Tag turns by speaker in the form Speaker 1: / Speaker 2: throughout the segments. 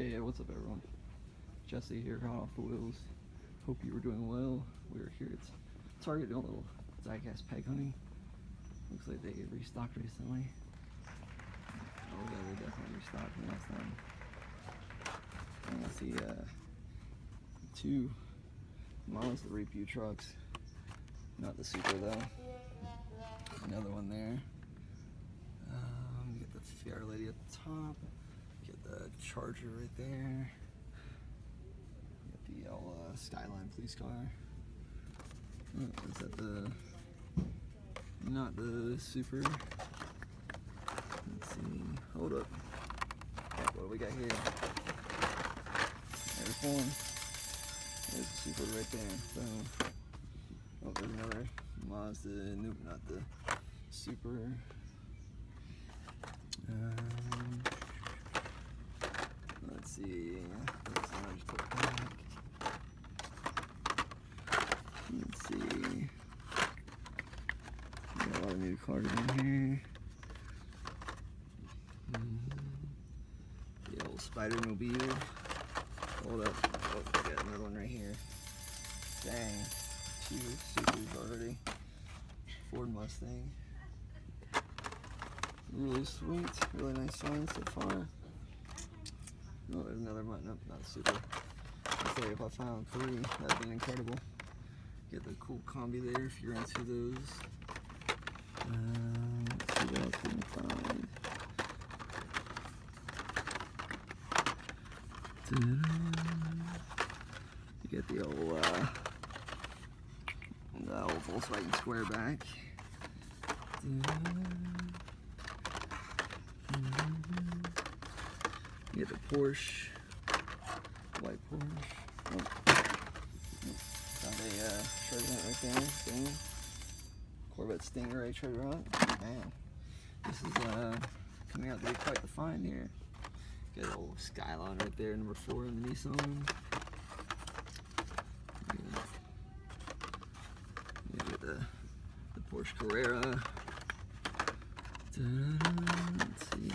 Speaker 1: Hey, what's up everyone? Jesse here, hot off the wheels. Hope you were doing well. We are here at Target doing a little diecast peg hunting. Looks like they restocked recently. Oh yeah, they definitely restocked from last time. And I see two Mazda Repu trucks. Not the Super though. Another one there. Get the Fair Lady at the top. Get the Charger right there. Get the Skyline police car. Oh, is that the... not the Super? Let's see. Hold up. What do we got here? There's one. There's the Super right there. So, oh, there's another Mazda. Nope, not the Super. Let's see. Let's just put back. Let's see. Got a lot of new cars in here. The old Spider-Mobile. Hold up. Oh, we got another one right here. Dang. Two Supers already. Ford Mustang. Really sweet. Really nice sign so far. Oh, there's another one. Nope, not a Super. I'd say if I found three, that'd be incredible. Get the cool combi there if you're into those. Let's see what else we can find. You get the old Volkswagen Squareback. You get the Porsche, white Porsche. Oh. Found a Chevrolet right there. Boom. Corvette Stingray treasure hunt. Man, this is coming out to be quite the find here. Got a little Skyline right there, number 4 in the Nissan. You get the Porsche Carrera. Let's see.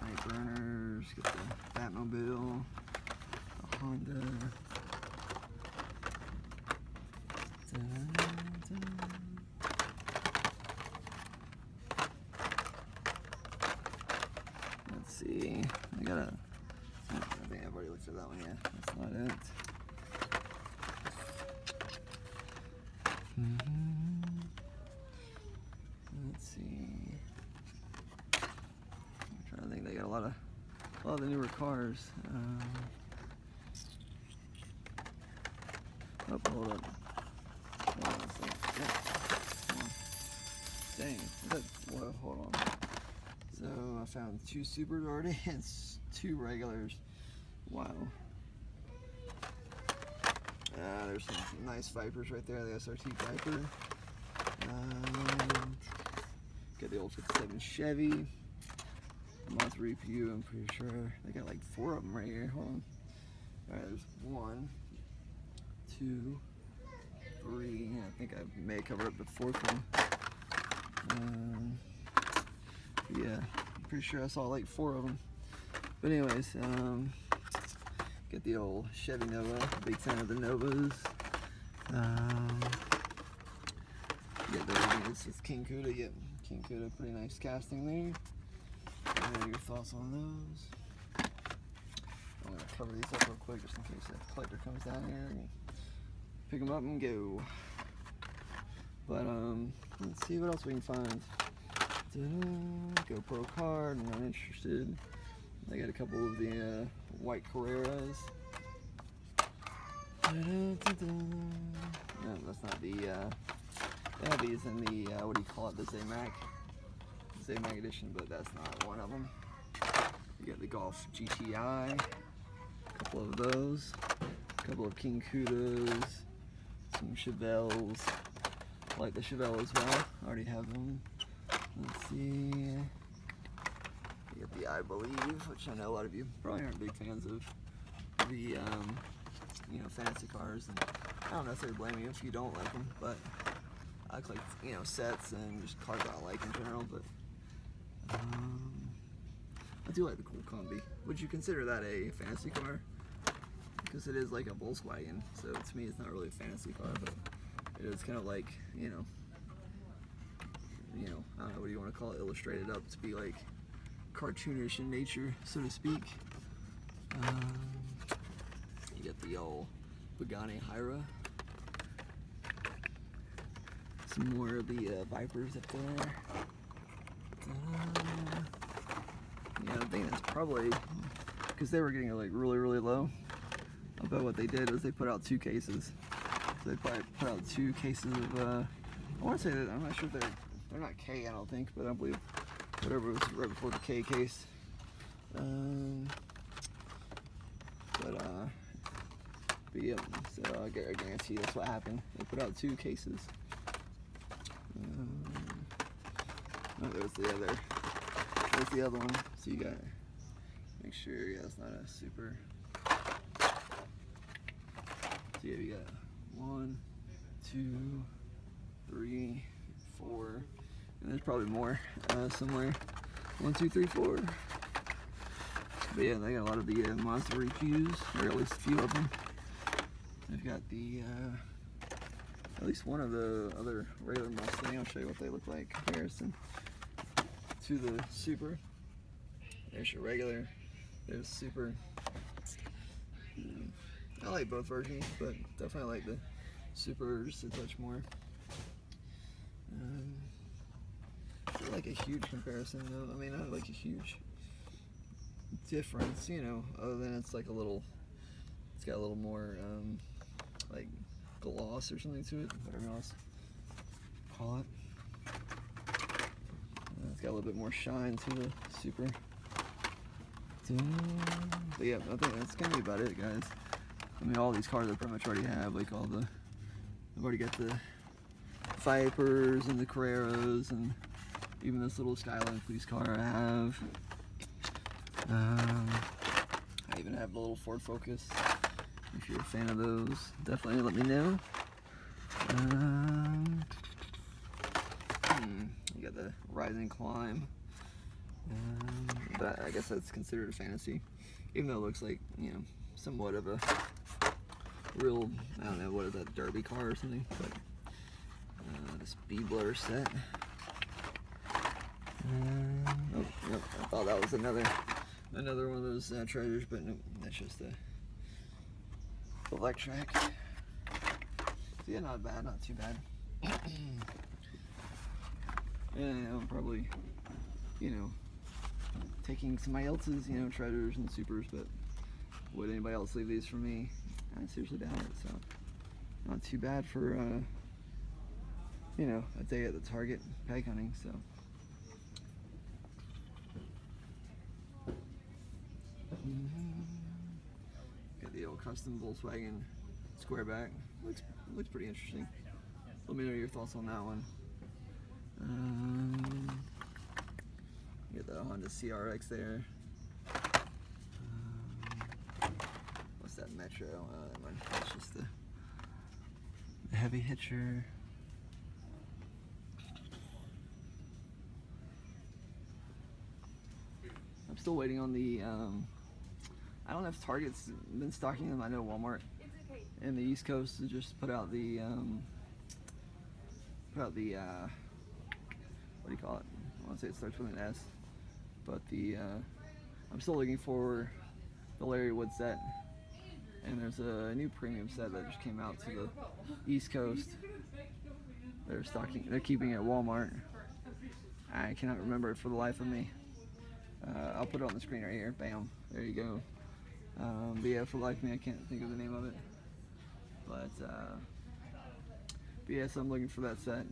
Speaker 1: Night burners, get the Batmobile, the Honda. Let's see. I think I've already looked at that one yet. That's not it. Let's see. I'm trying to think. They got a lot of the newer cars. Oh, hold up. Dang. Whoa, hold on. So I found 2 Supers already and 2 regulars. Wow. There's some nice Vipers right there. The SRT Viper. Got the old 57 Chevy. Mazda Repu, I'm pretty sure. They got like 4 of them right here. Hold on. Alright, there's 1, 2, 3. I think I may have covered up the 4th one. Yeah, I'm pretty sure I saw like 4 of them. But anyways, get the old Chevy Nova. Big fan of the Novas. Get this is King Cuda. Yep, King Cuda, pretty nice casting there. What are your thoughts on those? I'm gonna cover these up real quick just in case that collector comes down here and pick them up and go. But let's see what else we can find. GoPro card, I'm not interested. I got a couple of the white Carreras. No, that's not the. They have these in the what do you call it? The Zamac edition, but that's not one of them. You got the Golf GTI, a couple of those, a couple of King Cudas, some Chevelles. I like the Chevelle as well. I already have them. Let's see. You get the I Believe, which I know a lot of you probably aren't big fans of the fantasy cars, and I don't necessarily blame you if you don't like them, but I like, you know, sets and just cars I like in general. But I do like the cool Combi. Would you consider that a fantasy car? Because it is like a Volkswagen, so to me it's not really a fantasy car, but it is kind of like, you know, I don't know, what do you want to call it, illustrated up to be like cartoonish in nature, so to speak. You get the old Pagani Huayra. Some more of the Vipers up there. Yeah, I think that's probably because they were getting like really low. I bet what they did was they put out 2 cases. So they probably put out 2 cases of I want to say that, I'm not sure if they're not K, I don't think, but I believe whatever was right before the K case. But yeah, so I guarantee that's what happened. They put out 2 cases. Oh, there's the other one. So you gotta make sure, yeah, it's not a super. So yeah, you got 1, 2, 3, 4, and there's probably more somewhere. 1, 2, 3, 4. But yeah, they got a lot of the Monster refuse, or at least a few of them. They've got the at least one of the other regular Mustang. I'll show you what they look like in comparison to the Super. There's your regular. There's Super. I like both versions, but definitely like the Super just a touch more. Not like a huge comparison though. I mean, not like a huge difference, you know, other than it's like a little, it's got a little more like gloss or something to it, whatever else call it. It's got a little bit more shine to the Super. But yeah, I think that's gonna be about it, guys. I mean, all these cars I pretty much already have, like all the, I've already got the Vipers and the Carreras and even this little Skyline police car I have. I even have the little Ford Focus. If you're a fan of those, definitely let me know. You got the Rising Climb. But I guess that's considered a fantasy, even though it looks like, you know, somewhat of a real, I don't know, what is that, derby car or something, but this B-Blur set. Oh, nope, I thought that was another one of those treasures, but nope, that's just a Electrac. So yeah, not bad, not too bad. And I'm probably, you know, taking somebody else's, you know, treasures and Supers, but would anybody else leave these for me? I seriously doubt it, so not too bad for, you know, a day at the Target peg hunting, so. Got the old custom Volkswagen Squareback. Looks pretty interesting. Let me know your thoughts on that one. You got the Honda CRX there. What's that Metro? That's just the heavy hitcher. I'm still waiting on the, I don't know if Target's been stocking them. I know Walmart in the East Coast to just put out the, what do you call it? I want to say it starts with an S, but the, I'm still looking for the Larry Wood set, and there's a new premium set that just came out to the East Coast. They're keeping it at Walmart. I cannot remember it for the life of me. I'll put it on the screen right here. Bam. There you go. But yeah, for the life of me, I can't think of the name of it. But yeah, so I'm looking for that set.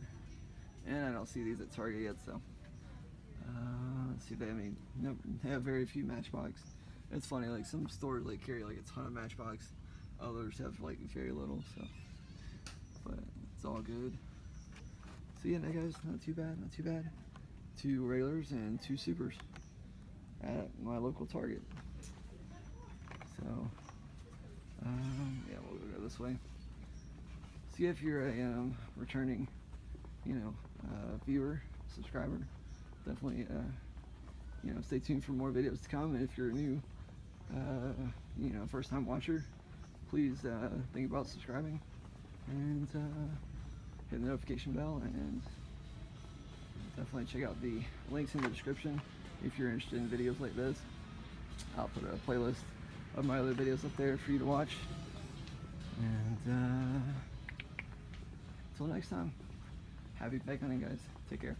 Speaker 1: And I don't see these at Target yet, so. Let's see if they have any. Nope, they have very few Matchbox. It's funny, like some stores like carry like a ton of Matchbox. Others have like very little, so. But it's all good. So yeah, guys, not too bad, not too bad. 2 regulars and 2 Supers at my local Target. So, yeah, we'll go this way. See if you're a returning, viewer, subscriber. Definitely, stay tuned for more videos to come. And if you're a new, first-time watcher, please think about subscribing and hit the notification bell, and definitely check out the links in the description if you're interested in videos like this. I'll put a playlist of my other videos up there for you to watch. And until next time, happy bike hunting, guys. Take care.